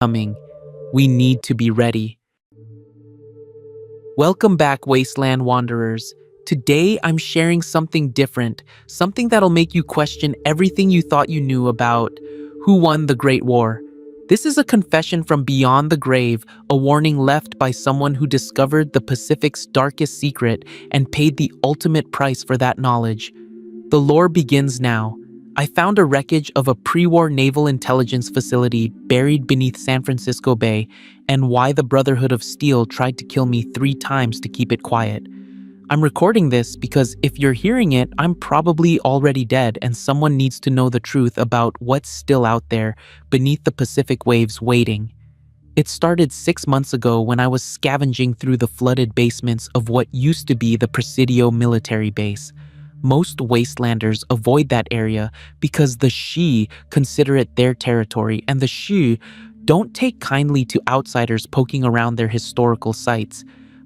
coming. We need to be ready. Welcome back, Wasteland Wanderers. Today, I'm sharing something different, something that'll make you question everything you thought you knew about who won the Great War. This is a confession from beyond the grave, a warning left by someone who discovered the Pacific's darkest secret and paid the ultimate price for that knowledge. The lore begins now. I found a wreckage of a pre-war naval intelligence facility buried beneath San Francisco Bay, and why the Brotherhood of Steel tried to kill me 3 times to keep it quiet. I'm recording this because if you're hearing it, I'm probably already dead, and someone needs to know the truth about what's still out there beneath the Pacific waves waiting. It started 6 months ago when I was scavenging through the flooded basements of what used to be the Presidio military base. Most wastelanders avoid that area because the Shi consider it their territory, and the Shi don't take kindly to outsiders poking around their historical sites.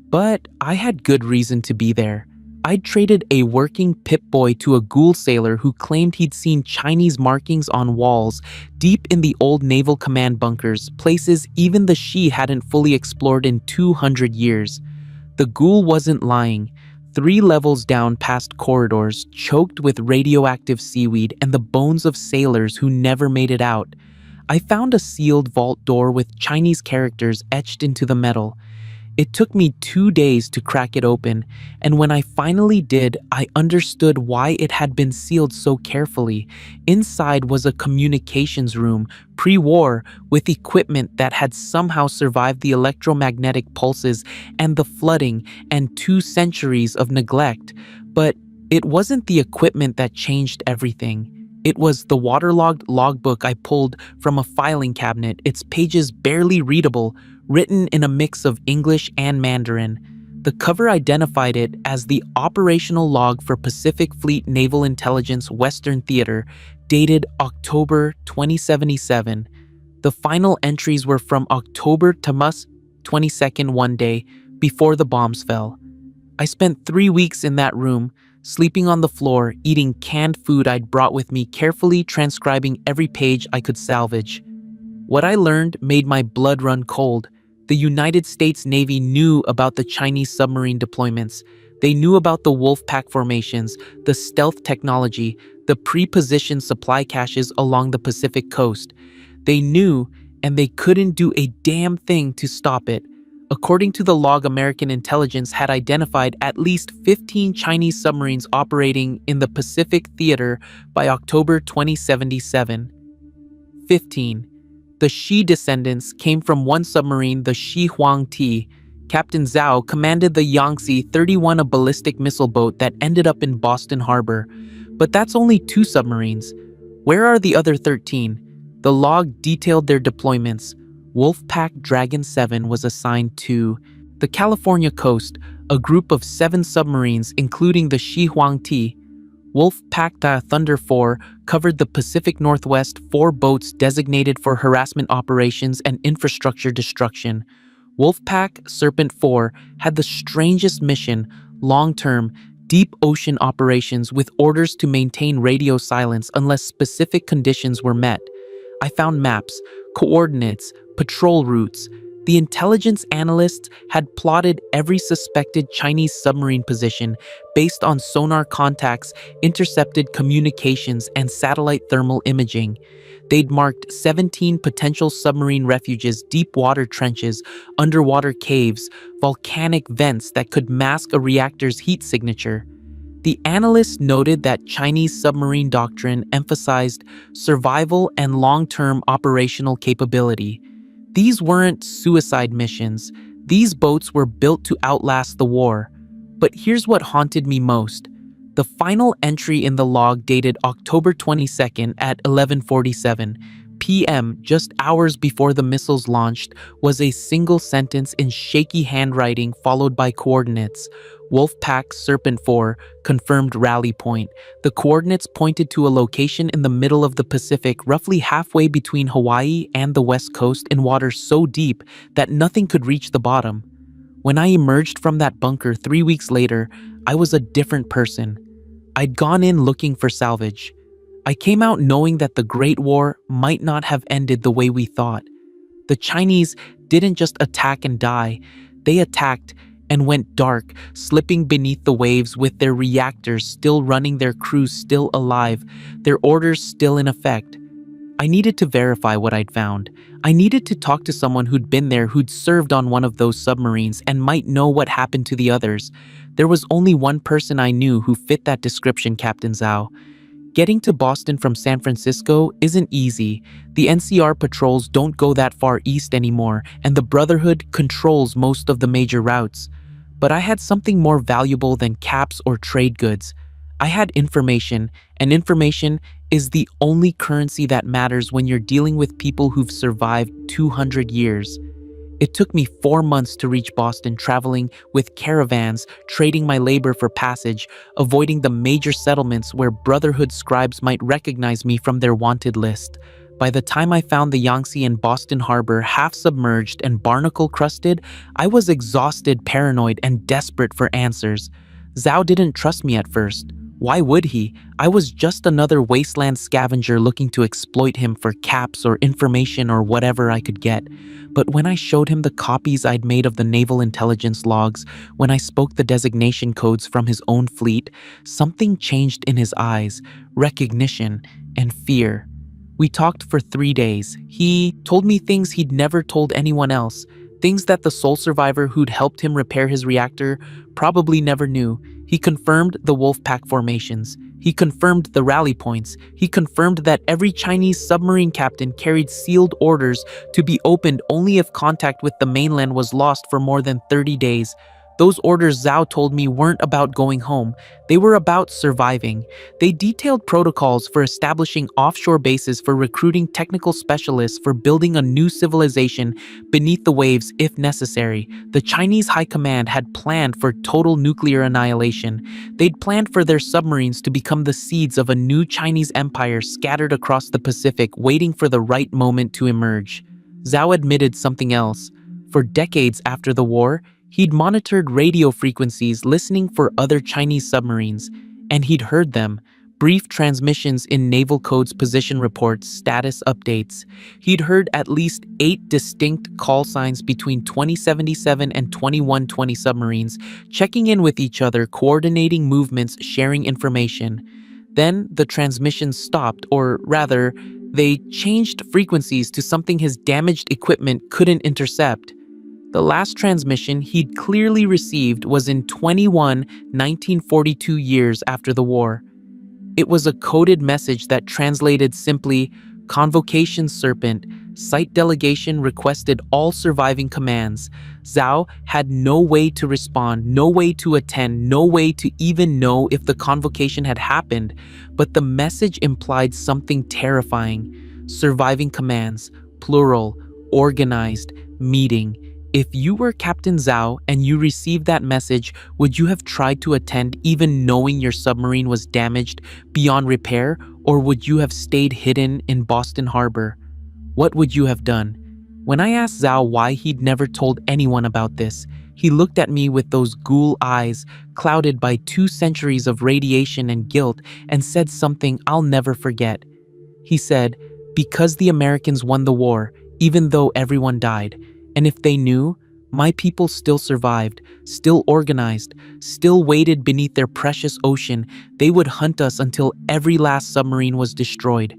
But I had good reason to be there. I'd traded a working Pip-Boy to a ghoul sailor who claimed he'd seen Chinese markings on walls deep in the old naval command bunkers, places even the Shi hadn't fully explored in 200 years. The ghoul wasn't lying. 3 levels down past corridors, choked with radioactive seaweed and the bones of sailors who never made it out, I found a sealed vault door with Chinese characters etched into the metal. It took me 2 days to crack it open, and when I finally did, I understood why it had been sealed so carefully. Inside was a communications room, pre-war, with equipment that had somehow survived the electromagnetic pulses and the flooding and 2 centuries of neglect. But it wasn't the equipment that changed everything. It was the waterlogged logbook I pulled from a filing cabinet, its pages barely readable, written in a mix of English and Mandarin. The cover identified it as the operational log for Pacific Fleet Naval Intelligence Western Theater, dated October 2077. The final entries were from October to Mus 22nd, one day before the bombs fell. I spent 3 weeks in that room, sleeping on the floor, eating canned food I'd brought with me, carefully transcribing every page I could salvage. What I learned made my blood run cold. The United States Navy knew about the Chinese submarine deployments. They knew about the Wolfpack formations, the stealth technology, the pre-positioned supply caches along the Pacific coast. They knew, and they couldn't do a damn thing to stop it. According to the log, American intelligence had identified at least 15 Chinese submarines operating in the Pacific theater by October 2077. 15. The Shi descendants came from one submarine, the Shi Huangti. Captain Zhao commanded the Yangtze-31, a ballistic missile boat that ended up in Boston Harbor. But that's only 2 submarines. Where are the other 13? The log detailed their deployments. Wolfpack Dragon 7 was assigned to the California coast, a group of 7 submarines, including the Shi Huangti. Wolfpack Thunder 4 covered the Pacific Northwest, 4 boats designated for harassment operations and infrastructure destruction. Wolfpack Serpent 4 had the strangest mission, long-term, deep ocean operations with orders to maintain radio silence unless specific conditions were met. I found maps, coordinates, patrol routes. The intelligence analysts had plotted every suspected Chinese submarine position based on sonar contacts, intercepted communications, and satellite thermal imaging. They'd marked 17 potential submarine refuges, deep water trenches, underwater caves, volcanic vents that could mask a reactor's heat signature. The analysts noted that Chinese submarine doctrine emphasized survival and long-term operational capability. These weren't suicide missions. These boats were built to outlast the war. But here's what haunted me most. The final entry in the log, dated October 22nd at 11:47 p.m., just hours before the missiles launched, was a single sentence in shaky handwriting followed by coordinates. Wolfpack Serpent 4 confirmed rally point. The coordinates pointed to a location in the middle of the Pacific, roughly halfway between Hawaii and the West Coast, in water so deep that nothing could reach the bottom. When I emerged from that bunker 3 weeks later, I was a different person. I'd gone in looking for salvage. I came out knowing that the Great War might not have ended the way we thought. The Chinese didn't just attack and die, they attacked and went dark, slipping beneath the waves with their reactors still running, their crews still alive, their orders still in effect. I needed to verify what I'd found. I needed to talk to someone who'd been there, who'd served on one of those submarines and might know what happened to the others. There was only one person I knew who fit that description, Captain Zhao. Getting to Boston from San Francisco isn't easy. The NCR patrols don't go that far east anymore, and the Brotherhood controls most of the major routes. But I had something more valuable than caps or trade goods. I had information, and information is the only currency that matters when you're dealing with people who've survived 200 years. It took me 4 months to reach Boston, traveling with caravans, trading my labor for passage, avoiding the major settlements where Brotherhood scribes might recognize me from their wanted list. By the time I found the Yangtze in Boston Harbor, half submerged and barnacle-crusted, I was exhausted, paranoid, and desperate for answers. Zhao didn't trust me at first. Why would he? I was just another wasteland scavenger looking to exploit him for caps or information or whatever I could get. But when I showed him the copies I'd made of the naval intelligence logs, when I spoke the designation codes from his own fleet, something changed in his eyes: recognition and fear. We talked for 3 days. He told me things he'd never told anyone else, things that the sole survivor who'd helped him repair his reactor probably never knew. He confirmed the Wolfpack formations. He confirmed the rally points. He confirmed that every Chinese submarine captain carried sealed orders to be opened only if contact with the mainland was lost for more than 30 days. Those orders, Zhao told me, weren't about going home. They were about surviving. They detailed protocols for establishing offshore bases, for recruiting technical specialists, for building a new civilization beneath the waves if necessary. The Chinese High Command had planned for total nuclear annihilation. They'd planned for their submarines to become the seeds of a new Chinese empire scattered across the Pacific, waiting for the right moment to emerge. Zhao admitted something else. For decades after the war, he'd monitored radio frequencies, listening for other Chinese submarines, and he'd heard them. Brief transmissions in naval codes, position reports, status updates. He'd heard at least 8 distinct call signs between 2077 and 2120 submarines, checking in with each other, coordinating movements, sharing information. Then the transmissions stopped, or rather, they changed frequencies to something his damaged equipment couldn't intercept. The last transmission he'd clearly received was in 1942 years after the war. It was a coded message that translated simply, "Convocation Serpent, site delegation requested all surviving commands." Zhao had no way to respond, no way to attend, no way to even know if the convocation had happened, but the message implied something terrifying. Surviving commands, plural, organized, meeting. If you were Captain Zhao and you received that message, would you have tried to attend even knowing your submarine was damaged beyond repair, or would you have stayed hidden in Boston Harbor? What would you have done? When I asked Zhao why he'd never told anyone about this, he looked at me with those ghoul eyes clouded by 2 centuries of radiation and guilt and said something I'll never forget. He said, "Because the Americans won the war, even though everyone died. And if they knew, my people still survived, still organized, still waited beneath their precious ocean, they would hunt us until every last submarine was destroyed.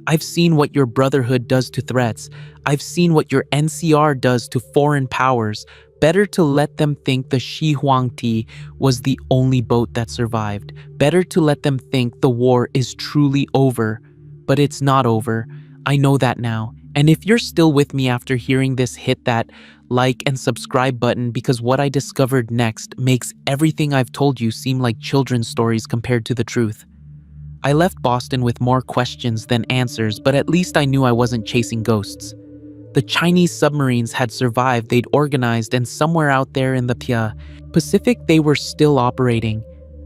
I've seen what your Brotherhood does to threats. I've seen what your NCR does to foreign powers. Better to let them think the Shi Huangti was the only boat that survived. Better to let them think the war is truly over. But it's not over. I know that now. And if you're still with me after hearing this, hit that like and subscribe button, because what I discovered next makes everything I've told you seem like children's stories compared to the truth." I left Boston with more questions than answers, but at least I knew I wasn't chasing ghosts. The Chinese submarines had survived, they'd organized, and somewhere out there in the Pacific they were still operating.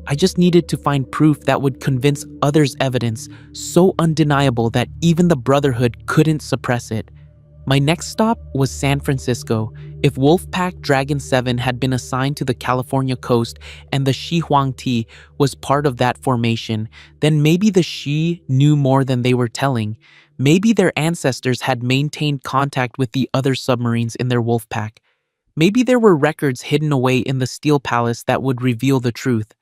I just needed to find proof that would convince others, evidence so undeniable that even the Brotherhood couldn't suppress it. My next stop was San Francisco. If Wolfpack Dragon 7 had been assigned to the California coast and the Shi Huangti was part of that formation, then maybe the Shi knew more than they were telling. Maybe their ancestors had maintained contact with the other submarines in their wolf pack. Maybe there were records hidden away in the Steel Palace that would reveal the truth.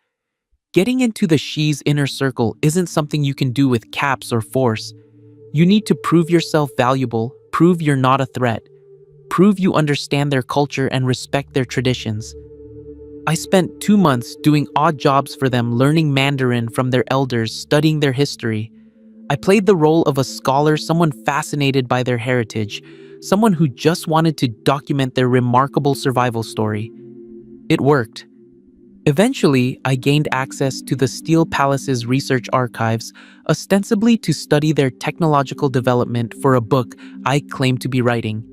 Getting into the Shi's inner circle isn't something you can do with caps or force. You need to prove yourself valuable, prove you're not a threat, prove you understand their culture and respect their traditions. I spent 2 months doing odd jobs for them, learning Mandarin from their elders, studying their history. I played the role of a scholar, someone fascinated by their heritage, someone who just wanted to document their remarkable survival story. It worked. Eventually, I gained access to the Steel Palace's research archives, ostensibly to study their technological development for a book I claimed to be writing.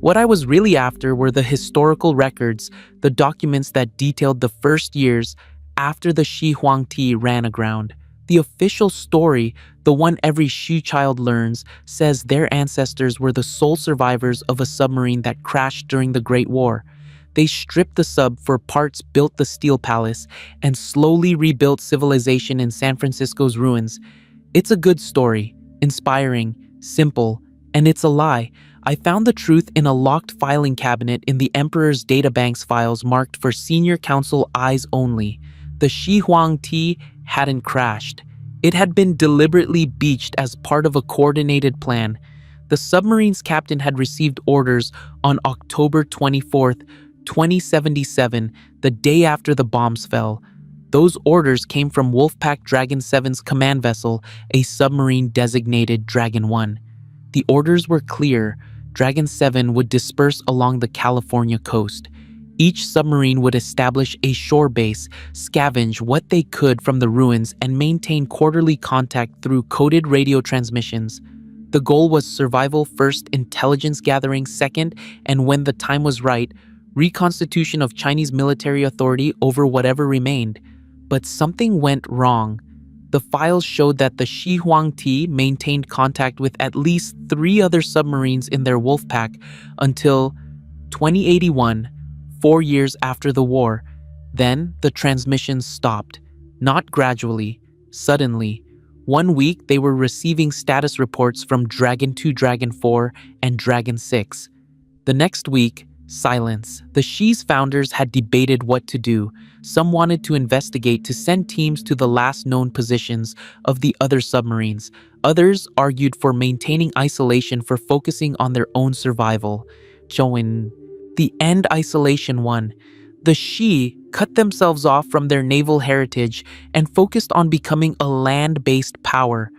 What I was really after were the historical records, the documents that detailed the first years after the Shi Huangti ran aground. The official story, the one every Shi child learns, says their ancestors were the sole survivors of a submarine that crashed during the Great War. They stripped the sub for parts, built the Steel Palace, and slowly rebuilt civilization in San Francisco's ruins. It's a good story, inspiring, simple, and it's a lie. I found the truth in a locked filing cabinet in the Emperor's databank's files marked for Senior Council eyes only. The Shi Huangti hadn't crashed. It had been deliberately beached as part of a coordinated plan. The submarine's captain had received orders on October 24th, 2077, the day after the bombs fell. Those orders came from Wolfpack Dragon 7's command vessel, a submarine designated Dragon 1. The orders were clear. Dragon 7 would disperse along the California coast. Each submarine would establish a shore base, scavenge what they could from the ruins, and maintain quarterly contact through coded radio transmissions. The goal was survival first, intelligence gathering second, and when the time was right, reconstitution of Chinese military authority over whatever remained. But something went wrong. The files showed that the Shi Huangti maintained contact with at least 3 other submarines in their wolf pack until 2081, 4 years after the war. Then the transmissions stopped. Not gradually, suddenly. 1 week they were receiving status reports from Dragon 2, Dragon 4, and Dragon 6. The next week, silence. The Shi's founders had debated what to do. Some wanted to investigate, to send teams to the last known positions of the other submarines. Others argued for maintaining isolation, for focusing on their own survival. Join the end isolation won. The Shi cut themselves off from their naval heritage and focused on becoming a land-based power.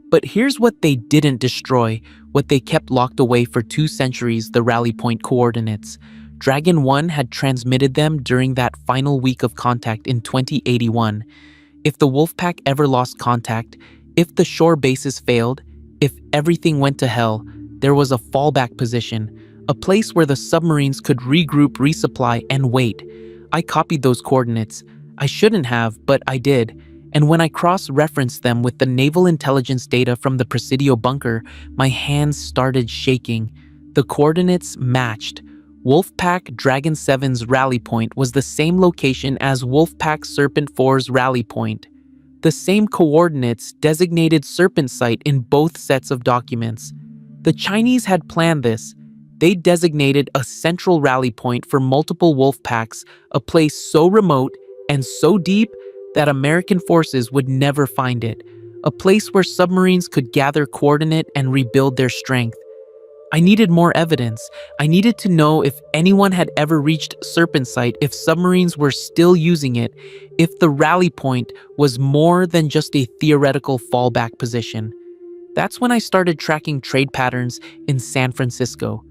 But here's what they didn't destroy, what they kept locked away for 2 centuries: the rally point coordinates. Dragon 1 had transmitted them during that final week of contact in 2081. If the Wolfpack ever lost contact, if the shore bases failed, if everything went to hell, there was a fallback position, a place where the submarines could regroup, resupply, and wait. I copied those coordinates. I shouldn't have, but I did. And when I cross-referenced them with the naval intelligence data from the Presidio bunker, my hands started shaking. The coordinates matched. Wolfpack Dragon 7's rally point was the same location as Wolfpack Serpent 4's rally point. The same coordinates designated Serpent Site in both sets of documents. The Chinese had planned this. They designated a central rally point for multiple Wolfpacks, a place so remote and so deep that American forces would never find it, a place where submarines could gather coordinate and rebuild their strength. I needed more evidence. I needed to know if anyone had ever reached Serpent Site, if submarines were still using it, if the rally point was more than just a theoretical fallback position. That's when I started tracking trade patterns in San Francisco.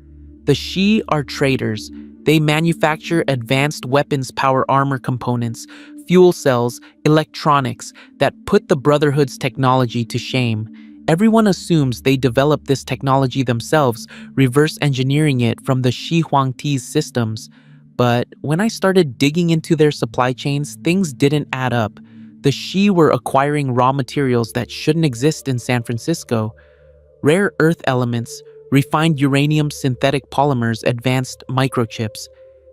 The Shi are traders. They manufacture advanced weapons, power armor components, fuel cells, electronics that put the Brotherhood's technology to shame. Everyone assumes they developed this technology themselves, reverse engineering it from the Shi Huangti's systems. But when I started digging into their supply chains, things didn't add up. The Shi were acquiring raw materials that shouldn't exist in San Francisco. Rare earth elements, refined uranium, synthetic polymers, advanced microchips.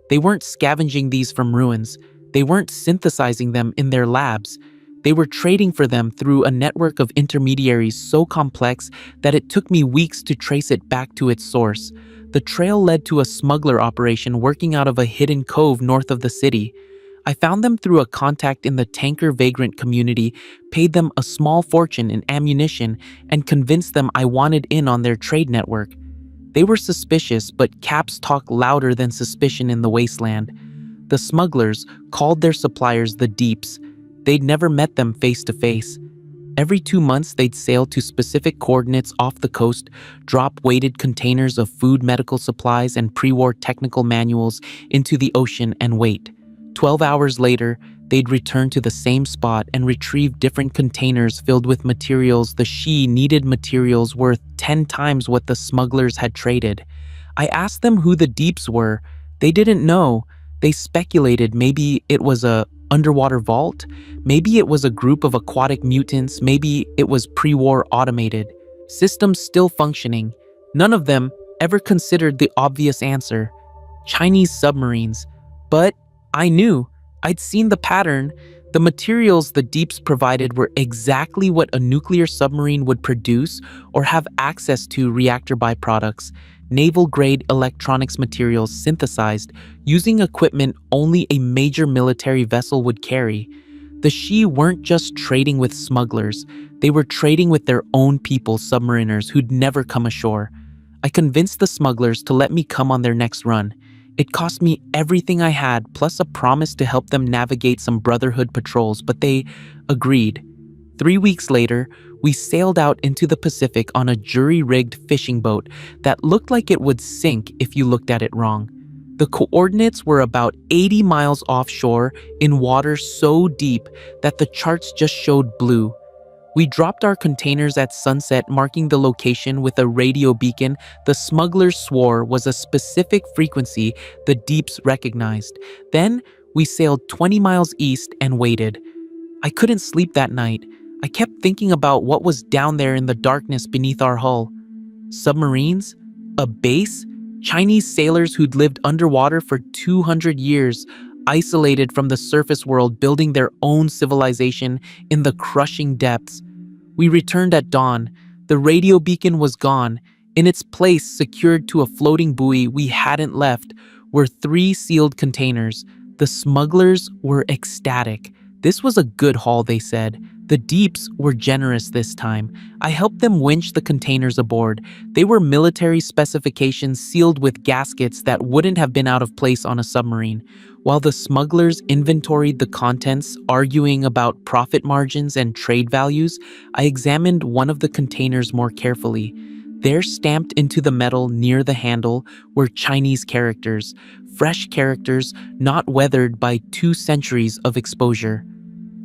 They weren't scavenging these from ruins. They weren't synthesizing them in their labs. They were trading for them through a network of intermediaries so complex that it took me weeks to trace it back to its source. The trail led to a smuggler operation working out of a hidden cove north of the city. I found them through a contact in the tanker vagrant community, paid them a small fortune in ammunition, and convinced them I wanted in on their trade network. They were suspicious, but caps talk louder than suspicion in the wasteland. The smugglers called their suppliers the Deeps. They'd never met them face to face. Every 2 months, they'd sail to specific coordinates off the coast, drop weighted containers of food, medical supplies, and pre-war technical manuals into the ocean and wait. 12 hours later, they'd return to the same spot and retrieve different containers filled with materials the Shi needed, materials worth 10 times what the smugglers had traded. I asked them who the Deeps were. They didn't know. They speculated maybe it was a underwater vault, maybe it was a group of aquatic mutants, maybe it was pre-war automated. Systems still functioning. None of them ever considered the obvious answer: Chinese submarines. But I knew. I'd seen the pattern. The materials the Deeps provided were exactly what a nuclear submarine would produce or have access to: reactor byproducts, naval-grade electronics materials synthesized using equipment only a major military vessel would carry. The Shi weren't just trading with smugglers, they were trading with their own people, submariners who'd never come ashore. I convinced the smugglers to let me come on their next run. It cost me everything I had, plus a promise to help them navigate some Brotherhood patrols, but they agreed. 3 weeks later, we sailed out into the Pacific on a jury-rigged fishing boat that looked like it would sink if you looked at it wrong. The coordinates were about 80 miles offshore in water so deep that the charts just showed blue. We dropped our containers at sunset, marking the location with a radio beacon the smugglers swore was a specific frequency the Deeps recognized. Then we sailed 20 miles east and waited. I couldn't sleep that night. I kept thinking about what was down there in the darkness beneath our hull. Submarines? A base? Chinese sailors who'd lived underwater for 200 years, isolated from the surface world, building their own civilization in the crushing depths. We returned at dawn. The radio beacon was gone. In its place, secured to a floating buoy we hadn't left, were 3 sealed containers. The smugglers were ecstatic. This was a good haul, they said. The Deeps were generous this time. I helped them winch the containers aboard. They were military specifications sealed with gaskets that wouldn't have been out of place on a submarine. While the smugglers inventoried the contents, arguing about profit margins and trade values, I examined one of the containers more carefully. There, stamped into the metal near the handle, were Chinese characters, fresh characters not weathered by 2 centuries of exposure.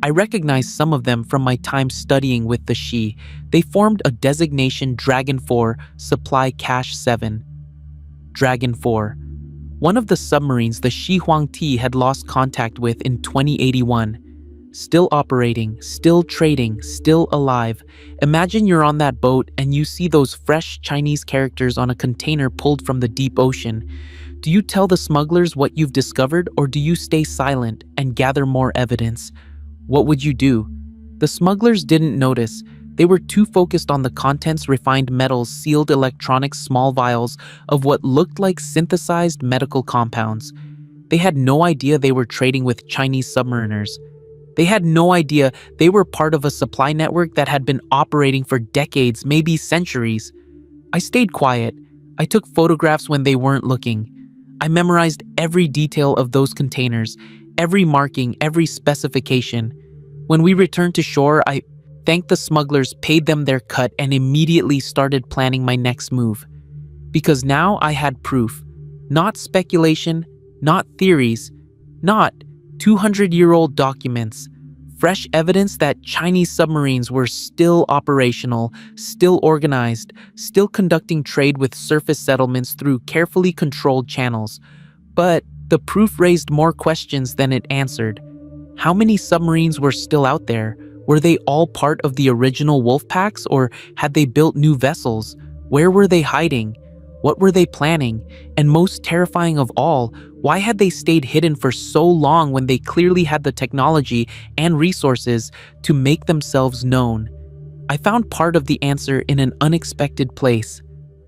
I recognized some of them from my time studying with the Shi. They formed a designation Dragon 4, Supply Cache 7. Dragon 4. One of the submarines the Shi Huangti had lost contact with in 2081. Still operating, still trading, still alive. Imagine you're on that boat and you see those fresh Chinese characters on a container pulled from the deep ocean. Do you tell the smugglers what you've discovered, or do you stay silent and gather more evidence? What would you do? The smugglers didn't notice. They were too focused on the contents: refined metals, sealed electronics, small vials of what looked like synthesized medical compounds. They had no idea they were trading with Chinese submariners. They had no idea they were part of a supply network that had been operating for decades, maybe centuries. I stayed quiet. I took photographs when they weren't looking. I memorized every detail of those containers, every marking, every specification. When we returned to shore, I thanked the smugglers, paid them their cut, and immediately started planning my next move. Because now I had proof. Not speculation, not theories, not 200-year-old documents. Fresh evidence that Chinese submarines were still operational, still organized, still conducting trade with surface settlements through carefully controlled channels. But the proof raised more questions than it answered. How many submarines were still out there? Were they all part of the original wolf packs, or had they built new vessels? Where were they hiding? What were they planning? And most terrifying of all, why had they stayed hidden for so long when they clearly had the technology and resources to make themselves known? I found part of the answer in an unexpected place.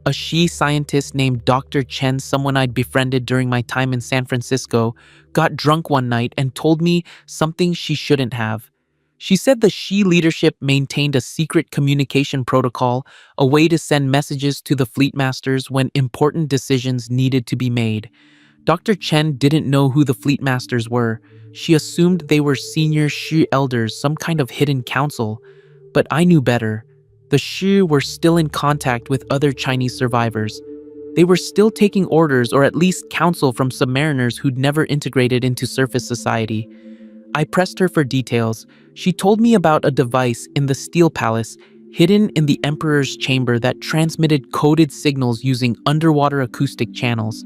A Shi scientist named Dr. Chen, someone I'd befriended during my time in San Francisco, got drunk one night and told me something she shouldn't have. She said the Shi leadership maintained a secret communication protocol, a way to send messages to the fleet masters when important decisions needed to be made. Dr. Chen didn't know who the fleet masters were. She assumed they were senior Shi elders, some kind of hidden council. But I knew better. The Shi were still in contact with other Chinese survivors. They were still taking orders or at least counsel from submariners who'd never integrated into surface society. I pressed her for details. She told me about a device in the Steel Palace, hidden in the Emperor's chamber, that transmitted coded signals using underwater acoustic channels.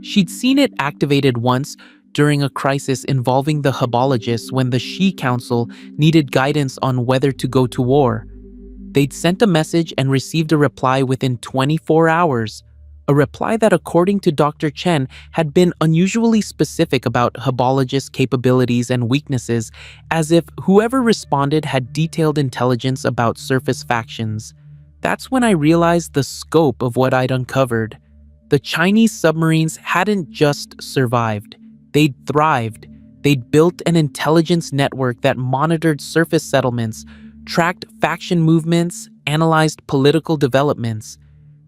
She'd seen it activated once during a crisis involving the Hubologists when the Shi Council needed guidance on whether to go to war. They'd sent a message and received a reply within 24 hours. A reply that, according to Dr. Chen, had been unusually specific about Hubologist capabilities and weaknesses, as if whoever responded had detailed intelligence about surface factions. That's when I realized the scope of what I'd uncovered. The Chinese submarines hadn't just survived. They'd thrived. They'd built an intelligence network that monitored surface settlements, tracked faction movements, analyzed political developments.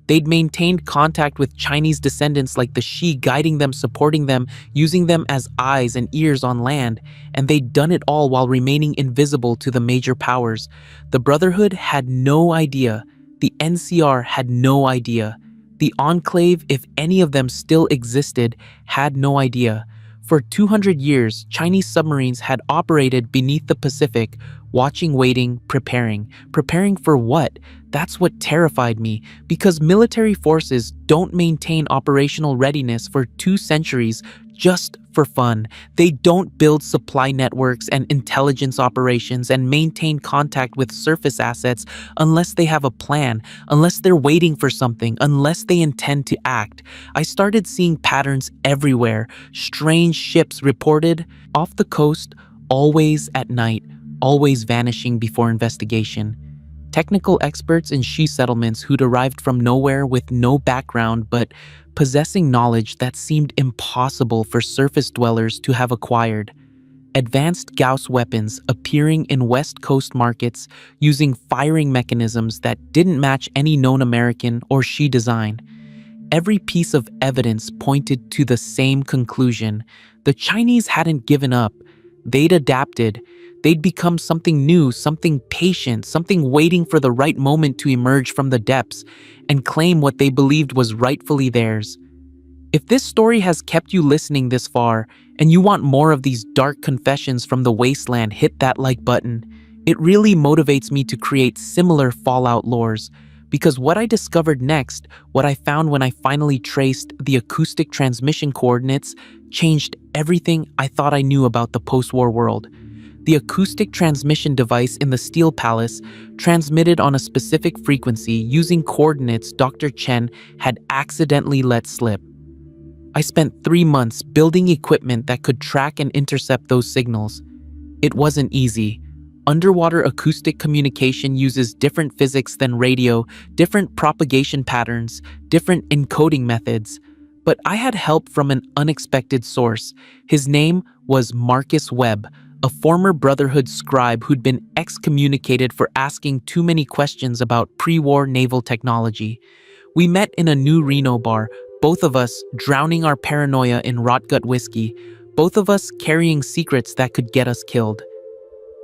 They'd maintained contact with Chinese descendants like the Shi, guiding them, supporting them, using them as eyes and ears on land, and they'd done it all while remaining invisible to the major powers. The Brotherhood had no idea. The NCR had no idea. The Enclave, if any of them still existed, had no idea. For 200 years, Chinese submarines had operated beneath the Pacific, watching, waiting, preparing. Preparing for what? That's what terrified me, because military forces don't maintain operational readiness for 2 centuries just for fun. They don't build supply networks and intelligence operations and maintain contact with surface assets unless they have a plan, unless they're waiting for something, unless they intend to act. I started seeing patterns everywhere. Strange ships reported off the coast, always at night, always vanishing before investigation. Technical experts in Shi settlements who'd arrived from nowhere with no background but possessing knowledge that seemed impossible for surface dwellers to have acquired. Advanced Gauss weapons appearing in West Coast markets using firing mechanisms that didn't match any known American or Shi design. Every piece of evidence pointed to the same conclusion. The Chinese hadn't given up. They'd adapted. They'd become something new, something patient, something waiting for the right moment to emerge from the depths and claim what they believed was rightfully theirs. If this story has kept you listening this far, and you want more of these dark confessions from the wasteland, hit that like button. It really motivates me to create similar Fallout lores, because what I discovered next, what I found when I finally traced the acoustic transmission coordinates, changed everything I thought I knew about the post-war world. The acoustic transmission device in the Steel Palace transmitted on a specific frequency using coordinates Dr. Chen had accidentally let slip. I spent 3 months building equipment that could track and intercept those signals. It wasn't easy. Underwater acoustic communication uses different physics than radio, different propagation patterns, different encoding methods. But I had help from an unexpected source. His name was Marcus Webb, a former Brotherhood scribe who'd been excommunicated for asking too many questions about pre-war naval technology. We met in a new Reno bar, both of us drowning our paranoia in rotgut whiskey, both of us carrying secrets that could get us killed.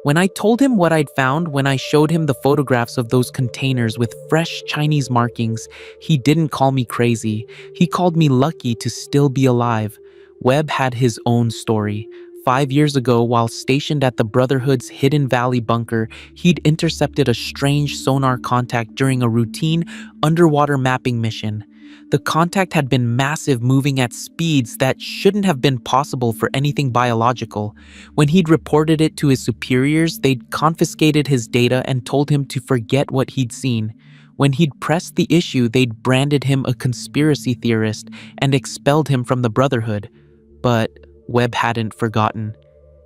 When I told him what I'd found, when I showed him the photographs of those containers with fresh Chinese markings, he didn't call me crazy. He called me lucky to still be alive. Webb had his own story. 5 years ago, while stationed at the Brotherhood's Hidden Valley bunker, he'd intercepted a strange sonar contact during a routine underwater mapping mission. The contact had been massive, moving at speeds that shouldn't have been possible for anything biological. When he'd reported it to his superiors, they'd confiscated his data and told him to forget what he'd seen. When he'd pressed the issue, they'd branded him a conspiracy theorist and expelled him from the Brotherhood. But Webb hadn't forgotten.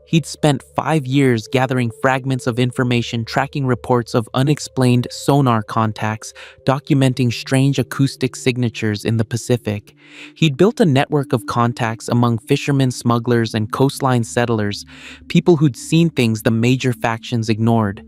He'd spent 5 years gathering fragments of information, tracking reports of unexplained sonar contacts, documenting strange acoustic signatures in the Pacific. He'd built a network of contacts among fishermen, smugglers, and coastline settlers, people who'd seen things the major factions ignored.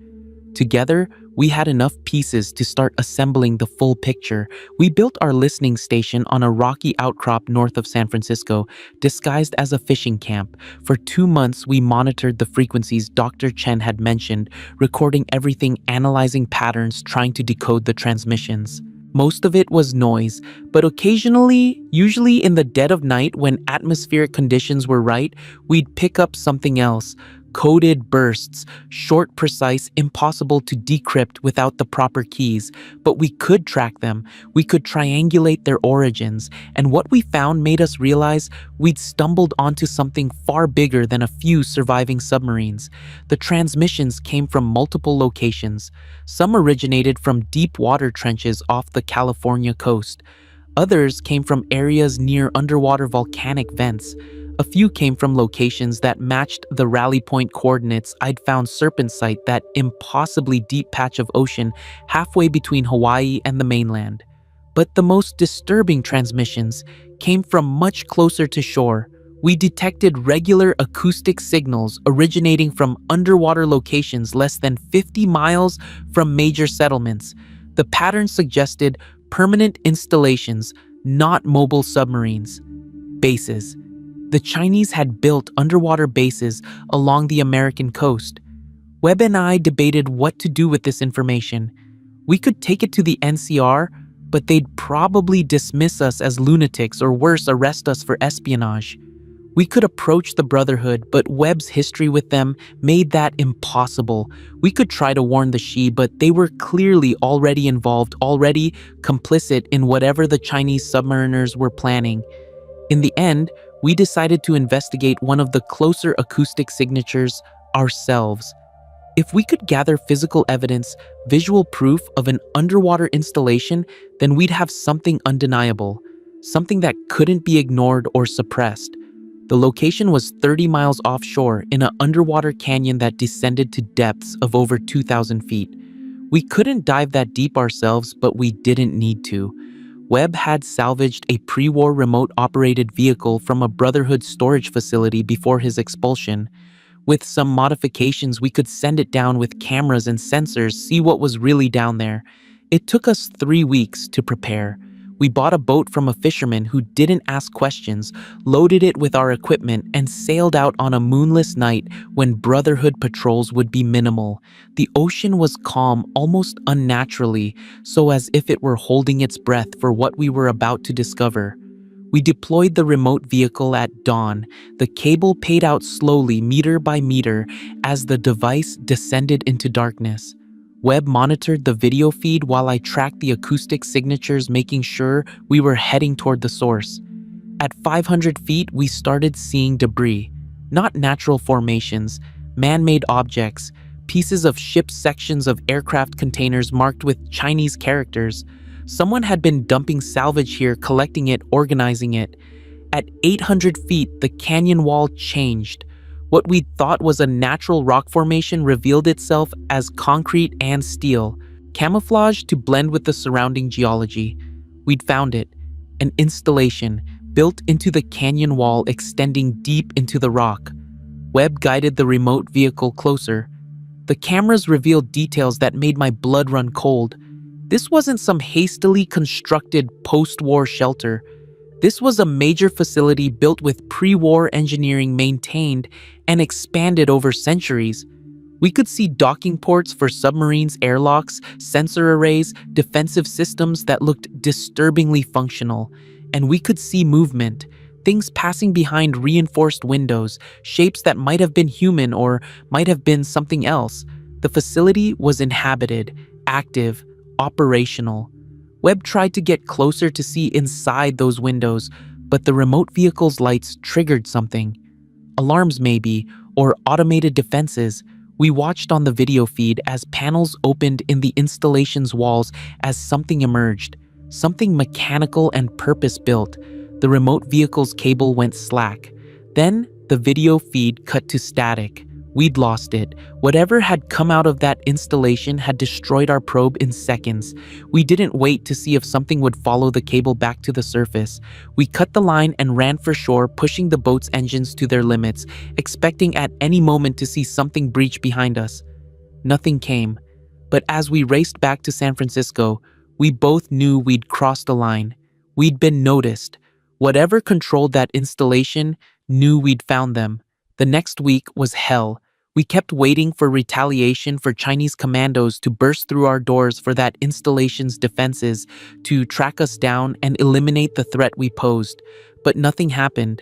Together, we had enough pieces to start assembling the full picture. We built our listening station on a rocky outcrop north of San Francisco, disguised as a fishing camp. For 2 months, we monitored the frequencies Dr. Chen had mentioned, recording everything, analyzing patterns, trying to decode the transmissions. Most of it was noise, but occasionally, usually in the dead of night when atmospheric conditions were right, we'd pick up something else. Coded bursts, short, precise, impossible to decrypt without the proper keys, but we could track them, we could triangulate their origins, and what we found made us realize we'd stumbled onto something far bigger than a few surviving submarines. The transmissions came from multiple locations. Some originated from deep water trenches off the California coast. Others came from areas near underwater volcanic vents. A few came from locations that matched the rally point coordinates I'd found Serpent Site, that impossibly deep patch of ocean halfway between Hawaii and the mainland. But the most disturbing transmissions came from much closer to shore. We detected regular acoustic signals originating from underwater locations less than 50 miles from major settlements. The pattern suggested permanent installations, not mobile submarines. Bases. The Chinese had built underwater bases along the American coast. Webb and I debated what to do with this information. We could take it to the NCR, but they'd probably dismiss us as lunatics or worse, arrest us for espionage. We could approach the Brotherhood, but Webb's history with them made that impossible. We could try to warn the Shi, but they were clearly already involved, already complicit in whatever the Chinese submariners were planning. In the end, we decided to investigate one of the closer acoustic signatures ourselves. If we could gather physical evidence, visual proof of an underwater installation, then we'd have something undeniable, something that couldn't be ignored or suppressed. The location was 30 miles offshore in an underwater canyon that descended to depths of over 2,000 feet. We couldn't dive that deep ourselves, but we didn't need to. Webb had salvaged a pre-war remote-operated vehicle from a Brotherhood storage facility before his expulsion. With some modifications, we could send it down with cameras and sensors, see what was really down there. It took us 3 weeks to prepare. We bought a boat from a fisherman who didn't ask questions, loaded it with our equipment, and sailed out on a moonless night when Brotherhood patrols would be minimal. The ocean was calm, almost unnaturally, so as if it were holding its breath for what we were about to discover. We deployed the remote vehicle at dawn. The cable paid out slowly, meter by meter, as the device descended into darkness. Webb monitored the video feed while I tracked the acoustic signatures, making sure we were heading toward the source. At 500 feet, we started seeing debris. Not natural formations, man-made objects, pieces of ships, sections of aircraft containers marked with Chinese characters. Someone had been dumping salvage here, collecting it, organizing it. At 800 feet, the canyon wall changed. What we thought was a natural rock formation revealed itself as concrete and steel, camouflaged to blend with the surrounding geology. We'd found it, an installation built into the canyon wall extending deep into the rock. Webb guided the remote vehicle closer. The cameras revealed details that made my blood run cold. This wasn't some hastily constructed post-war shelter. This was a major facility built with pre-war engineering, maintained and expanded over centuries. We could see docking ports for submarines, airlocks, sensor arrays, defensive systems that looked disturbingly functional. And we could see movement, things passing behind reinforced windows, shapes that might have been human or might have been something else. The facility was inhabited, active, operational. Webb tried to get closer to see inside those windows, but the remote vehicle's lights triggered something. Alarms maybe, or automated defenses. We watched on the video feed as panels opened in the installation's walls as something emerged, something mechanical and purpose-built. The remote vehicle's cable went slack. Then, the video feed cut to static. We'd lost it. Whatever had come out of that installation had destroyed our probe in seconds. We didn't wait to see if something would follow the cable back to the surface. We cut the line and ran for shore, pushing the boat's engines to their limits, expecting at any moment to see something breach behind us. Nothing came. But as we raced back to San Francisco, we both knew we'd crossed a line. We'd been noticed. Whatever controlled that installation knew we'd found them. The next week was hell. We kept waiting for retaliation, for Chinese commandos to burst through our doors, for that installation's defenses to track us down and eliminate the threat we posed. But nothing happened.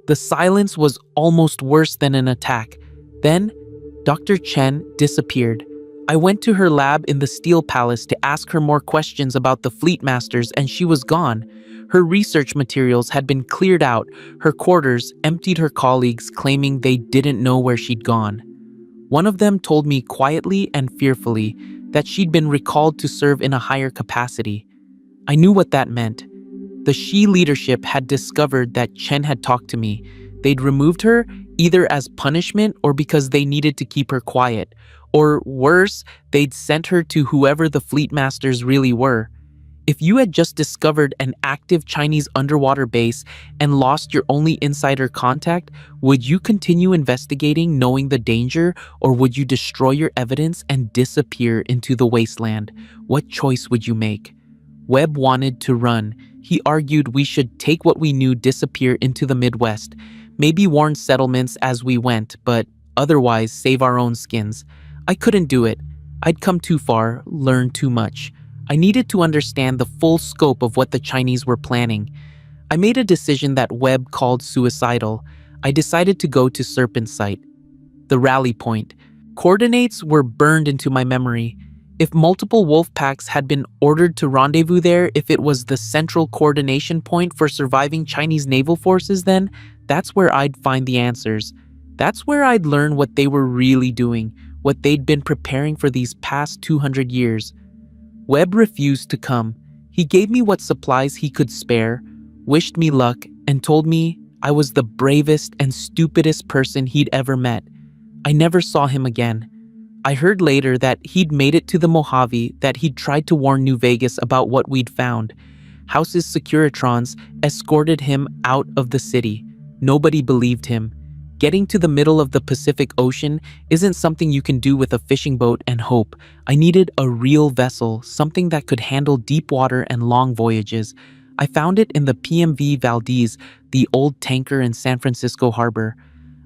The silence was almost worse than an attack. Then, Dr. Chen disappeared. I went to her lab in the Steel Palace to ask her more questions about the Fleet Masters, and she was gone. Her research materials had been cleared out, her quarters emptied. Her colleagues claiming they didn't know where she'd gone. One of them told me quietly and fearfully that she'd been recalled to serve in a higher capacity. I knew what that meant. The Xi leadership had discovered that Chen had talked to me. They'd removed her either as punishment or because they needed to keep her quiet. Or worse, they'd sent her to whoever the Fleet Masters really were. If you had just discovered an active Chinese underwater base and lost your only insider contact, would you continue investigating knowing the danger, or would you destroy your evidence and disappear into the wasteland? What choice would you make? Webb wanted to run. He argued we should take what we knew, disappear into the Midwest, maybe warn settlements as we went, but otherwise save our own skins. I couldn't do it. I'd come too far, learned too much. I needed to understand the full scope of what the Chinese were planning. I made a decision that Webb called suicidal. I decided to go to Serpent Site, the rally point. Coordinates were burned into my memory. If multiple wolf packs had been ordered to rendezvous there, if it was the central coordination point for surviving Chinese naval forces, then that's where I'd find the answers. That's where I'd learn what they were really doing, what they'd been preparing for these past 200 years. Webb refused to come. He gave me what supplies he could spare, wished me luck, and told me I was the bravest and stupidest person he'd ever met. I never saw him again. I heard later that he'd made it to the Mojave, that he'd tried to warn New Vegas about what we'd found. House's Securitrons escorted him out of the city. Nobody believed him. Getting to the middle of the Pacific Ocean isn't something you can do with a fishing boat and hope. I needed a real vessel, something that could handle deep water and long voyages. I found it in the PMV Valdez, the old tanker in San Francisco Harbor.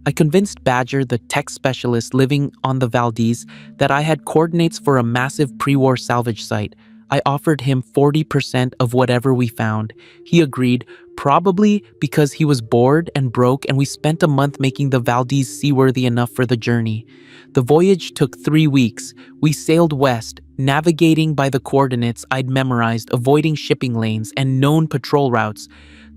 I convinced Badger, the tech specialist living on the Valdez, that I had coordinates for a massive pre-war salvage site. I offered him 40% of whatever we found. He agreed, probably because he was bored and broke, and we spent a month making the Valdez seaworthy enough for the journey. The voyage took 3 weeks. We sailed west, navigating by the coordinates I'd memorized, avoiding shipping lanes and known patrol routes.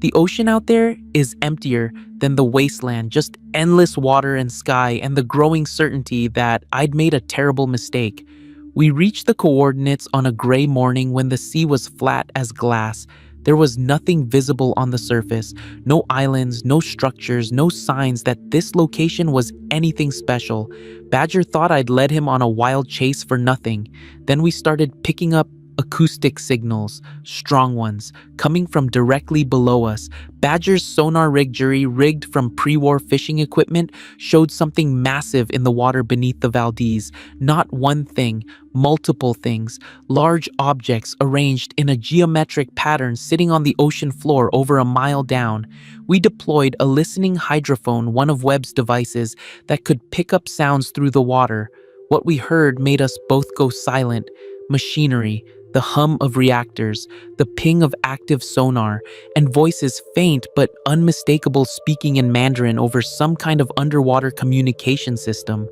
The ocean out there is emptier than the wasteland, just endless water and sky, and the growing certainty that I'd made a terrible mistake. We reached the coordinates on a gray morning when the sea was flat as glass. There was nothing visible on the surface, no islands, no structures, no signs that this location was anything special. Badger thought I'd led him on a wild chase for nothing. Then we started picking up acoustic signals, strong ones, coming from directly below us. Badger's sonar rig, rigged from pre-war fishing equipment, showed something massive in the water beneath the Valdez. Not one thing, multiple things. Large objects arranged in a geometric pattern sitting on the ocean floor over a mile down. We deployed a listening hydrophone, one of Webb's devices, that could pick up sounds through the water. What we heard made us both go silent. Machinery, the hum of reactors, the ping of active sonar, and voices faint but unmistakable speaking in Mandarin over some kind of underwater communication system.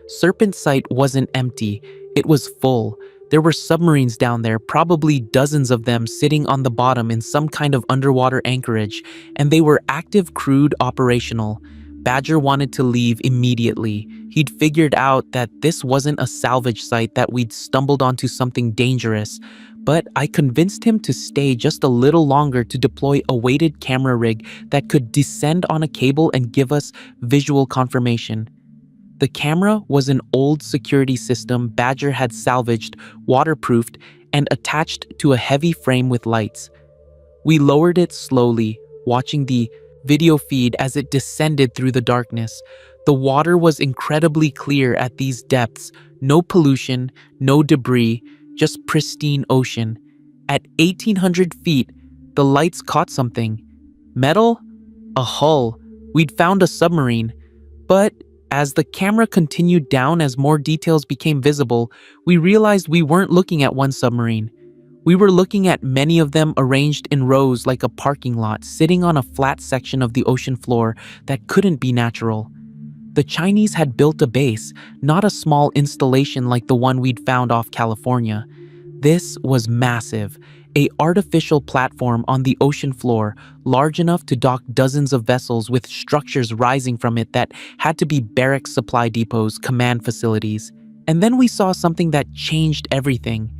Serpent Site wasn't empty, it was full. There were submarines down there, probably dozens of them sitting on the bottom in some kind of underwater anchorage, and they were active, crewed, operational. Badger wanted to leave immediately. He'd figured out that this wasn't a salvage site, that we'd stumbled onto something dangerous. But I convinced him to stay just a little longer to deploy a weighted camera rig that could descend on a cable and give us visual confirmation. The camera was an old security system Badger had salvaged, waterproofed, and attached to a heavy frame with lights. We lowered it slowly, watching the video feed as it descended through the darkness. The water was incredibly clear at these depths. No pollution, no debris, just pristine ocean. At 1,800 feet, the lights caught something. Metal? A hull. We'd found a submarine. But as the camera continued down, as more details became visible, we realized we weren't looking at one submarine. We were looking at many of them arranged in rows like a parking lot, sitting on a flat section of the ocean floor that couldn't be natural. The Chinese had built a base, not a small installation like the one we'd found off California. This was massive, an artificial platform on the ocean floor, large enough to dock dozens of vessels, with structures rising from it that had to be barracks, supply depots, command facilities. And then we saw something that changed everything.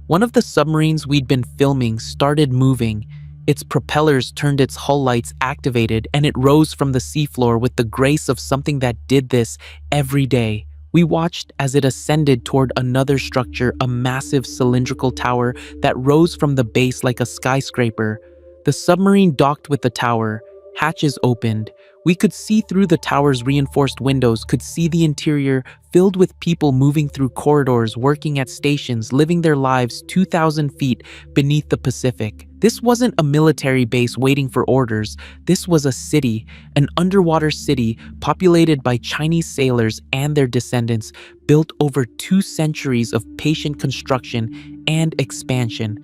One of the submarines we'd been filming started moving. Its propellers turned, its hull lights activated, and it rose from the seafloor with the grace of something that did this every day. We watched as it ascended toward another structure, a massive cylindrical tower that rose from the base like a skyscraper. The submarine docked with the tower. Hatches opened. We could see through the tower's reinforced windows, could see the interior filled with people moving through corridors, working at stations, living their lives 2,000 feet beneath the Pacific. This wasn't a military base waiting for orders. This was a city, an underwater city populated by Chinese sailors and their descendants, built over 2 centuries of patient construction and expansion.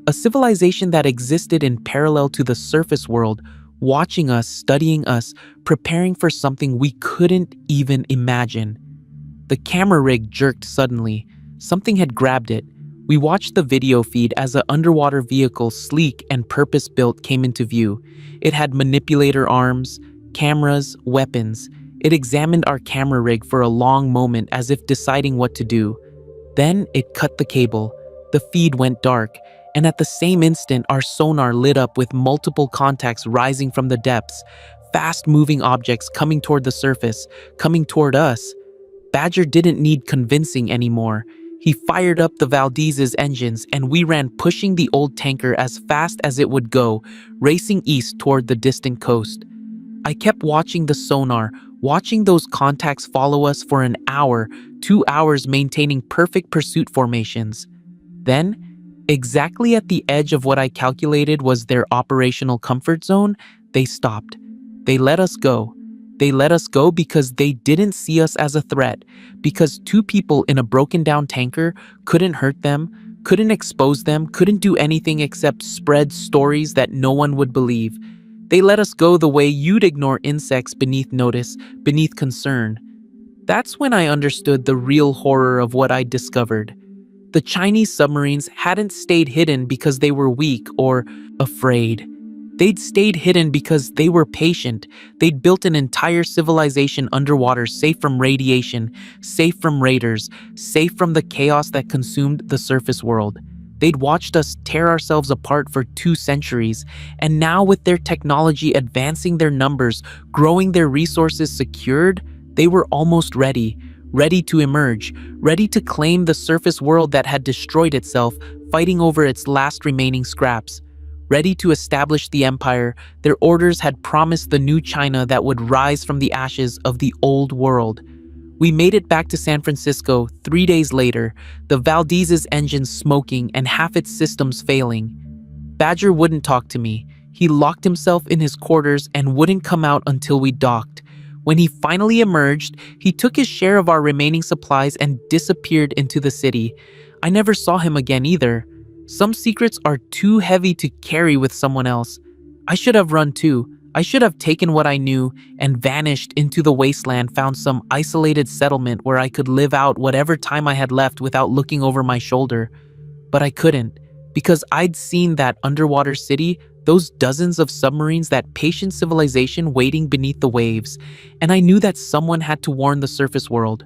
A civilization that existed in parallel to the surface world, watching us, studying us, preparing for something we couldn't even imagine. The camera rig jerked suddenly. Something had grabbed it. We watched the video feed as an underwater vehicle, sleek and purpose-built, came into view. It had manipulator arms, cameras, weapons. It examined our camera rig for a long moment, as if deciding what to do. Then it cut the cable. The feed went dark, and at the same instant, our sonar lit up with multiple contacts rising from the depths, fast-moving objects coming toward the surface, coming toward us. Badger didn't need convincing anymore. He fired up the Valdez's engines, and we ran, pushing the old tanker as fast as it would go, racing east toward the distant coast. I kept watching the sonar, watching those contacts follow us for an hour, 2 hours, maintaining perfect pursuit formations. Then, exactly at the edge of what I calculated was their operational comfort zone, they stopped. They let us go. They let us go because they didn't see us as a threat, because 2 people in a broken-down tanker couldn't hurt them, couldn't expose them, couldn't do anything except spread stories that no one would believe. They let us go the way you'd ignore insects beneath notice, beneath concern. That's when I understood the real horror of what I'd discovered. The Chinese submarines hadn't stayed hidden because they were weak or afraid. They'd stayed hidden because they were patient. They'd built an entire civilization underwater, safe from radiation, safe from raiders, safe from the chaos that consumed the surface world. They'd watched us tear ourselves apart for 2 centuries, and now, with their technology advancing, their numbers growing, their resources secured, they were almost ready to emerge, ready to claim the surface world that had destroyed itself, fighting over its last remaining scraps. Ready to establish the empire their orders had promised, the new China that would rise from the ashes of the old world. We made it back to San Francisco 3 days later, the Valdez's engines smoking and half its systems failing. Badger wouldn't talk to me. He locked himself in his quarters and wouldn't come out until we docked. When he finally emerged, he took his share of our remaining supplies and disappeared into the city. I never saw him again either. Some secrets are too heavy to carry with someone else. I should have run too. I should have taken what I knew and vanished into the wasteland, found some isolated settlement where I could live out whatever time I had left without looking over my shoulder. But I couldn't, because I'd seen that underwater city those dozens of submarines, that patient civilization waiting beneath the waves, and I knew that someone had to warn the surface world.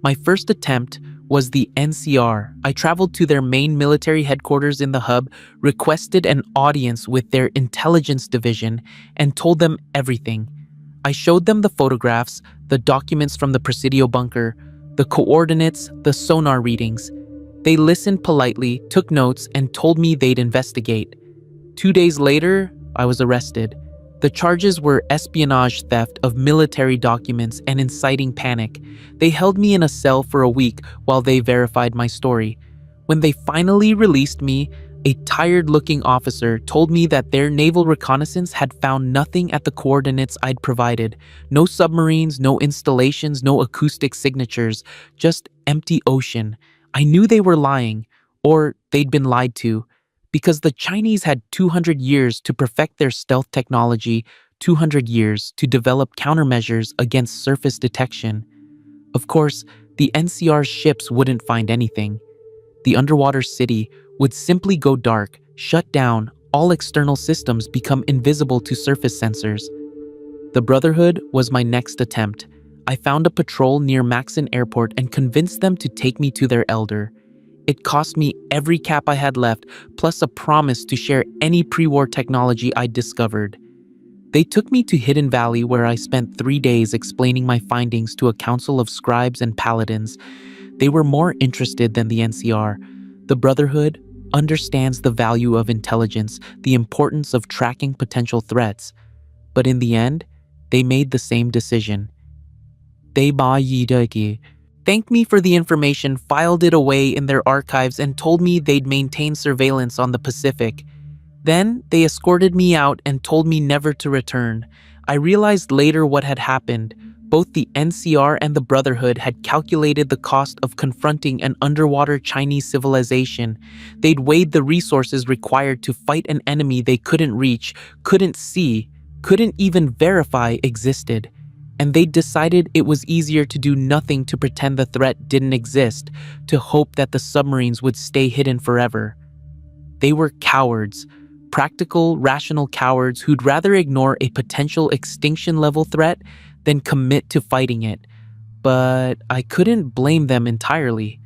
My first attempt was the NCR. I traveled to their main military headquarters in the hub, requested an audience with their intelligence division, and told them everything. I showed them the photographs, the documents from the Presidio bunker, the coordinates, the sonar readings. They listened politely, took notes, and told me they'd investigate. 2 days later, I was arrested. The charges were espionage, theft of military documents, and inciting panic. They held me in a cell for a week while they verified my story. When they finally released me, a tired-looking officer told me that their naval reconnaissance had found nothing at the coordinates I'd provided. No submarines, no installations, no acoustic signatures, just empty ocean. I knew they were lying, or they'd been lied to, because the Chinese had 200 years to perfect their stealth technology, 200 years to develop countermeasures against surface detection. Of course, the NCR's ships wouldn't find anything. The underwater city would simply go dark, shut down, all external systems become invisible to surface sensors. The Brotherhood was my next attempt. I found a patrol near Maxon Airport and convinced them to take me to their elder. It cost me every cap I had left, plus a promise to share any pre-war technology I'd discovered. They took me to Hidden Valley, where I spent 3 days explaining my findings to a council of scribes and paladins. They were more interested than the NCR. The Brotherhood understands the value of intelligence, the importance of tracking potential threats. But in the end, they made the same decision. They thanked me for the information, filed it away in their archives, and told me they'd maintain surveillance on the Pacific. Then they escorted me out and told me never to return. I realized later what had happened. Both the NCR and the Brotherhood had calculated the cost of confronting an underwater Chinese civilization. They'd weighed the resources required to fight an enemy they couldn't reach, couldn't see, couldn't even verify existed. And they decided it was easier to do nothing, to pretend the threat didn't exist, to hope that the submarines would stay hidden forever. They were cowards, practical, rational cowards who'd rather ignore a potential extinction-level threat than commit to fighting it. But I couldn't blame them entirely.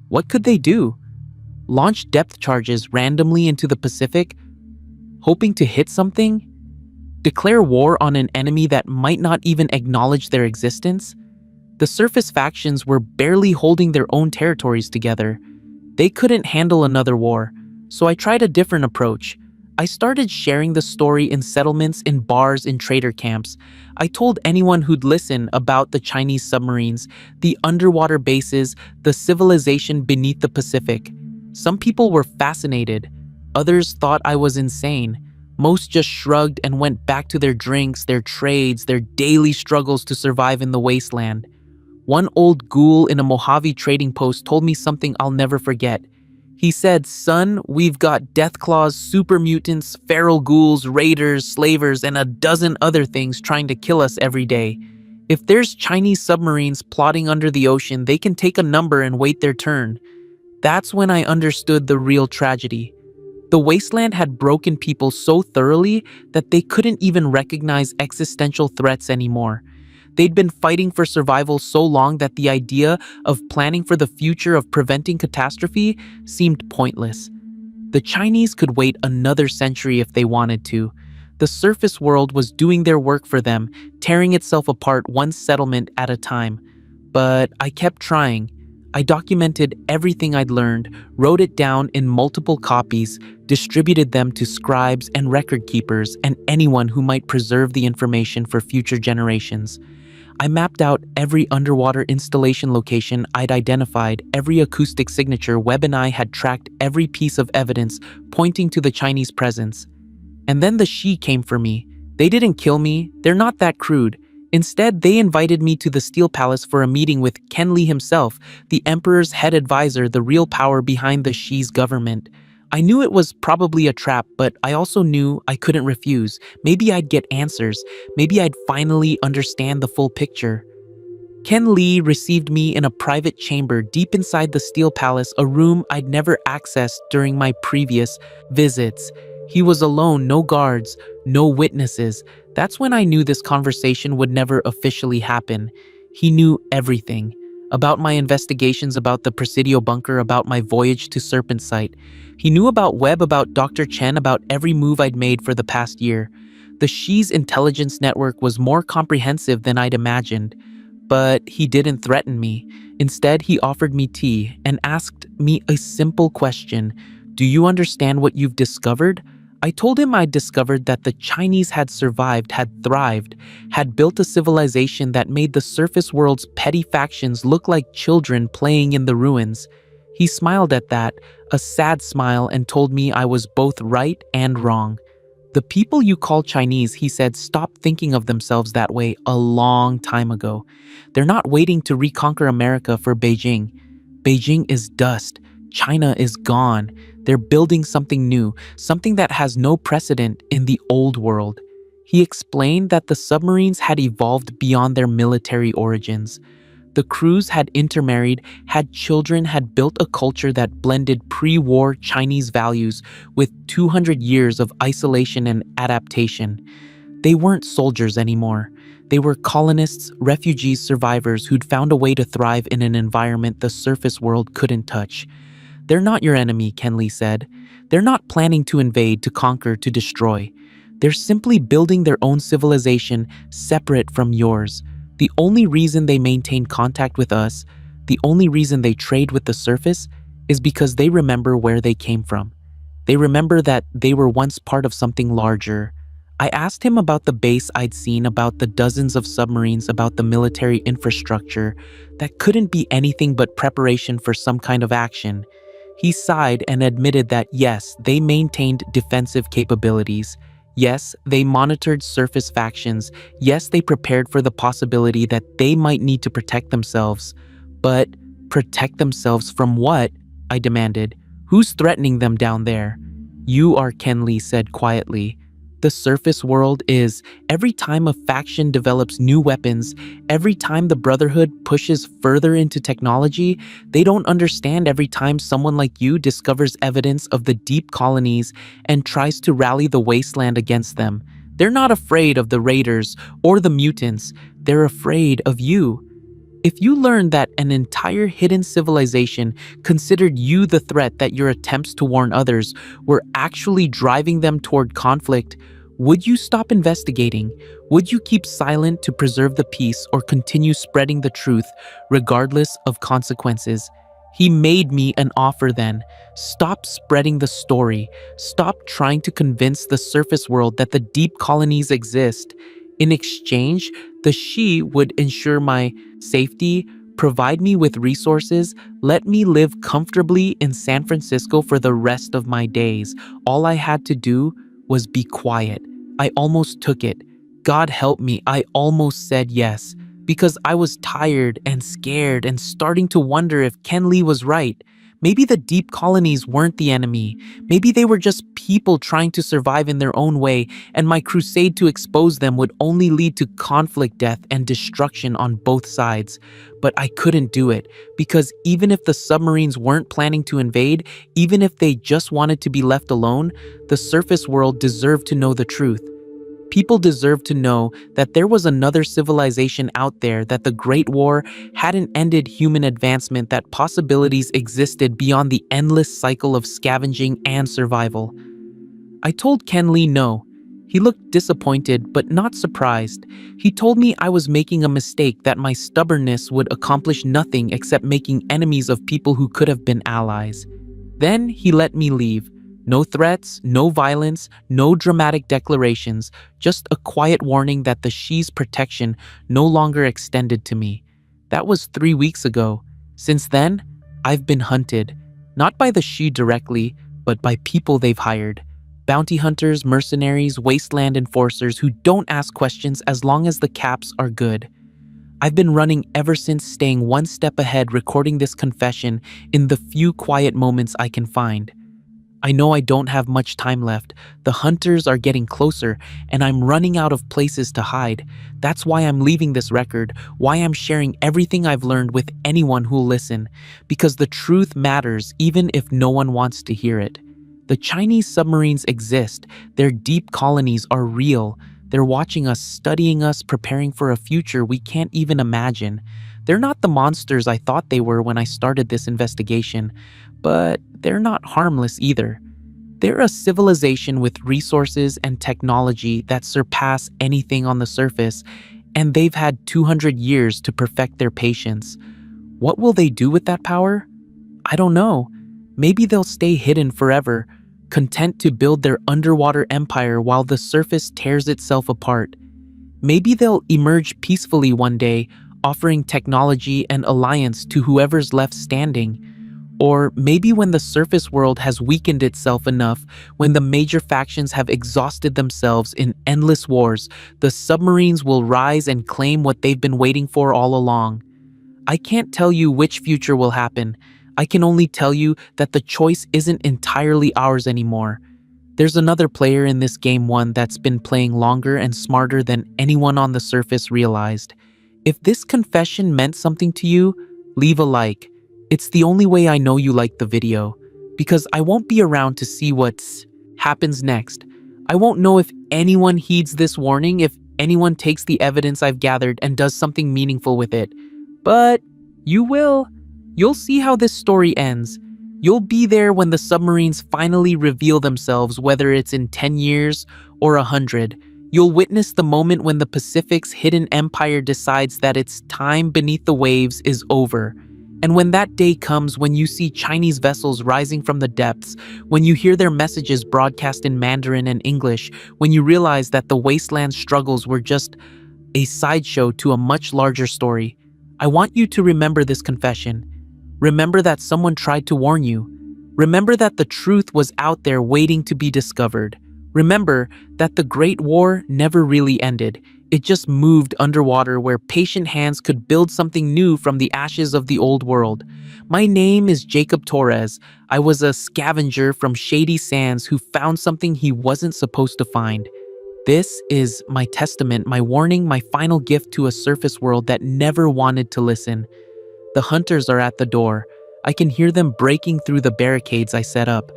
What could they do? Launch depth charges randomly into the Pacific, hoping to hit something? Declare war on an enemy that might not even acknowledge their existence? The surface factions were barely holding their own territories together. They couldn't handle another war, so I tried a different approach. I started sharing the story in settlements, in bars, in trader camps. I told anyone who'd listen about the Chinese submarines, the underwater bases, the civilization beneath the Pacific. Some people were fascinated. Others thought I was insane. Most just shrugged and went back to their drinks, their trades, their daily struggles to survive in the wasteland. One old ghoul in a Mojave trading post told me something I'll never forget. He said, "Son, we've got death claws, super mutants, feral ghouls, raiders, slavers, and a dozen other things trying to kill us every day. If there's Chinese submarines plotting under the ocean, they can take a number and wait their turn." That's when I understood the real tragedy. The wasteland had broken people so thoroughly that they couldn't even recognize existential threats anymore. They'd been fighting for survival so long that the idea of planning for the future, of preventing catastrophe, seemed pointless. The Chinese could wait another century if they wanted to. The surface world was doing their work for them, tearing itself apart one settlement at a time. But I kept trying. I documented everything I'd learned, wrote it down in multiple copies, distributed them to scribes and record keepers and anyone who might preserve the information for future generations. I mapped out every underwater installation location I'd identified, every acoustic signature. Webb and I had tracked every piece of evidence pointing to the Chinese presence. And then the Shi came for me. They didn't kill me. They're not that crude. Instead, they invited me to the Steel Palace for a meeting with Ken Li himself, the Emperor's head advisor, the real power behind the Shi's government. I knew it was probably a trap, but I also knew I couldn't refuse. Maybe I'd get answers. Maybe I'd finally understand the full picture. Ken Li received me in a private chamber deep inside the Steel Palace, a room I'd never accessed during my previous visits. He was alone, no guards, no witnesses. That's when I knew this conversation would never officially happen. He knew everything. About my investigations about the Presidio bunker, about my voyage to Serpent Sight. He knew about Webb, about Dr. Chen, about every move I'd made for the past year. The Shi's intelligence network was more comprehensive than I'd imagined. But he didn't threaten me. Instead, he offered me tea and asked me a simple question. Do you understand what you've discovered? I told him I'd discovered that the Chinese had survived, had thrived, had built a civilization that made the surface world's petty factions look like children playing in the ruins. He smiled at that, a sad smile, and told me I was both right and wrong. The people you call Chinese, he said, stopped thinking of themselves that way a long time ago. They're not waiting to reconquer America for Beijing. Beijing is dust. China is gone. They're building something new, something that has no precedent in the old world. He explained that the submarines had evolved beyond their military origins. The crews had intermarried, had children, had built a culture that blended pre-war Chinese values with 200 years of isolation and adaptation. They weren't soldiers anymore. They were colonists, refugees, survivors who'd found a way to thrive in an environment the surface world couldn't touch. They're not your enemy, Kenley said. They're not planning to invade, to conquer, to destroy. They're simply building their own civilization separate from yours. The only reason they maintain contact with us, the only reason they trade with the surface, is because they remember where they came from. They remember that they were once part of something larger. I asked him about the base I'd seen, about the dozens of submarines, about the military infrastructure that couldn't be anything but preparation for some kind of action. He sighed and admitted that yes, they maintained defensive capabilities. Yes, they monitored surface factions. Yes, they prepared for the possibility that they might need to protect themselves. But protect themselves from what? I demanded. Who's threatening them down there? You are, Kenley said quietly. The surface world is. Every time a faction develops new weapons, every time the Brotherhood pushes further into technology, they don't understand every time someone like you discovers evidence of the deep colonies and tries to rally the wasteland against them. They're not afraid of the raiders or the mutants. They're afraid of you. If you learned that an entire hidden civilization considered you the threat, that your attempts to warn others were actually driving them toward conflict, would you stop investigating? Would you keep silent to preserve the peace or continue spreading the truth regardless of consequences? He made me an offer then. Stop spreading the story. Stop trying to convince the surface world that the deep colonies exist. In exchange, the Shi would ensure my safety, provide me with resources, let me live comfortably in San Francisco for the rest of my days. All I had to do was be quiet. I almost took it. God help me, I almost said yes, because I was tired and scared and starting to wonder if Kenley was right. Maybe the deep colonies weren't the enemy. Maybe they were just people trying to survive in their own way, and my crusade to expose them would only lead to conflict, death, and destruction on both sides. But I couldn't do it, because even if the submarines weren't planning to invade, even if they just wanted to be left alone, the surface world deserved to know the truth. People deserve to know that there was another civilization out there, that the Great War hadn't ended human advancement, that possibilities existed beyond the endless cycle of scavenging and survival. I told Kenley no. He looked disappointed, but not surprised. He told me I was making a mistake, that my stubbornness would accomplish nothing except making enemies of people who could have been allies. Then he let me leave. No threats, no violence, no dramatic declarations, just a quiet warning that the Shi's protection no longer extended to me. That was 3 weeks ago. Since then, I've been hunted, not by the Shi directly, but by people they've hired. Bounty hunters, mercenaries, wasteland enforcers who don't ask questions as long as the caps are good. I've been running ever since, staying one step ahead, recording this confession in the few quiet moments I can find. I know I don't have much time left. The hunters are getting closer, and I'm running out of places to hide. That's why I'm leaving this record, why I'm sharing everything I've learned with anyone who'll listen. Because the truth matters, even if no one wants to hear it. The Chinese submarines exist. Their deep colonies are real. They're watching us, studying us, preparing for a future we can't even imagine. They're not the monsters I thought they were when I started this investigation, but they're not harmless either. They're a civilization with resources and technology that surpass anything on the surface, and they've had 200 years to perfect their patience. What will they do with that power? I don't know. Maybe they'll stay hidden forever, content to build their underwater empire while the surface tears itself apart. Maybe they'll emerge peacefully one day, offering technology and alliance to whoever's left standing. Or maybe when the surface world has weakened itself enough, when the major factions have exhausted themselves in endless wars, the submarines will rise and claim what they've been waiting for all along. I can't tell you which future will happen. I can only tell you that the choice isn't entirely ours anymore. There's another player in this game, one that's been playing longer and smarter than anyone on the surface realized. If this confession meant something to you, leave a like. It's the only way I know you liked the video, because I won't be around to see what happens next. I won't know if anyone heeds this warning, if anyone takes the evidence I've gathered and does something meaningful with it. But you will. You'll see how this story ends. You'll be there when the submarines finally reveal themselves, whether it's in 10 years or 100. You'll witness the moment when the Pacific's hidden empire decides that its time beneath the waves is over. And when that day comes, when you see Chinese vessels rising from the depths, when you hear their messages broadcast in Mandarin and English, when you realize that the wasteland struggles were just a sideshow to a much larger story, I want you to remember this confession. Remember that someone tried to warn you. Remember that the truth was out there waiting to be discovered. Remember that the Great War never really ended. It just moved underwater where patient hands could build something new from the ashes of the old world. My name is Jacob Torres. I was a scavenger from shady sands who found something he wasn't supposed to find. This is my testament, my warning, my final gift to a surface world that never wanted to listen. The hunters are at the door. I can hear them breaking through the barricades I set up.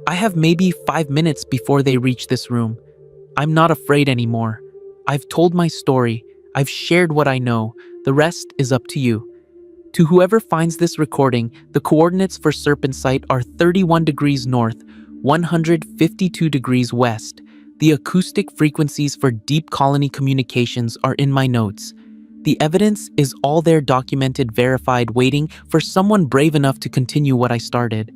I have maybe 5 minutes before they reach this room. I'm not afraid anymore. I've told my story. I've shared what I know. The rest is up to you. To whoever finds this recording, the coordinates for Serpent Site are 31 degrees north, 152 degrees west. The acoustic frequencies for deep colony communications are in my notes. The evidence is all there, documented, verified, waiting for someone brave enough to continue what I started.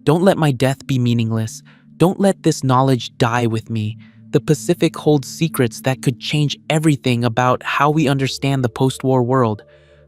Don't let my death be meaningless. Don't let this knowledge die with me. The Pacific holds secrets that could change everything about how we understand the post-war world.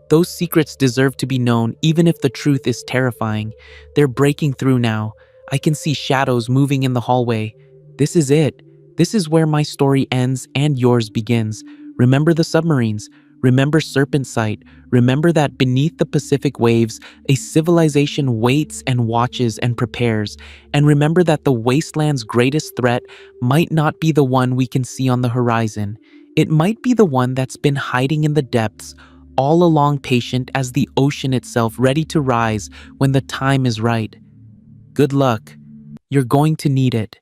Those secrets deserve to be known, even if the truth is terrifying. They're breaking through now. I can see shadows moving in the hallway. This is it. This is where my story ends and yours begins. Remember the submarines. Remember Serpent Site. Remember that beneath the Pacific waves, a civilization waits and watches and prepares. And remember that the wasteland's greatest threat might not be the one we can see on the horizon. It might be the one that's been hiding in the depths, all along, patient as the ocean itself, ready to rise when the time is right. Good luck. You're going to need it.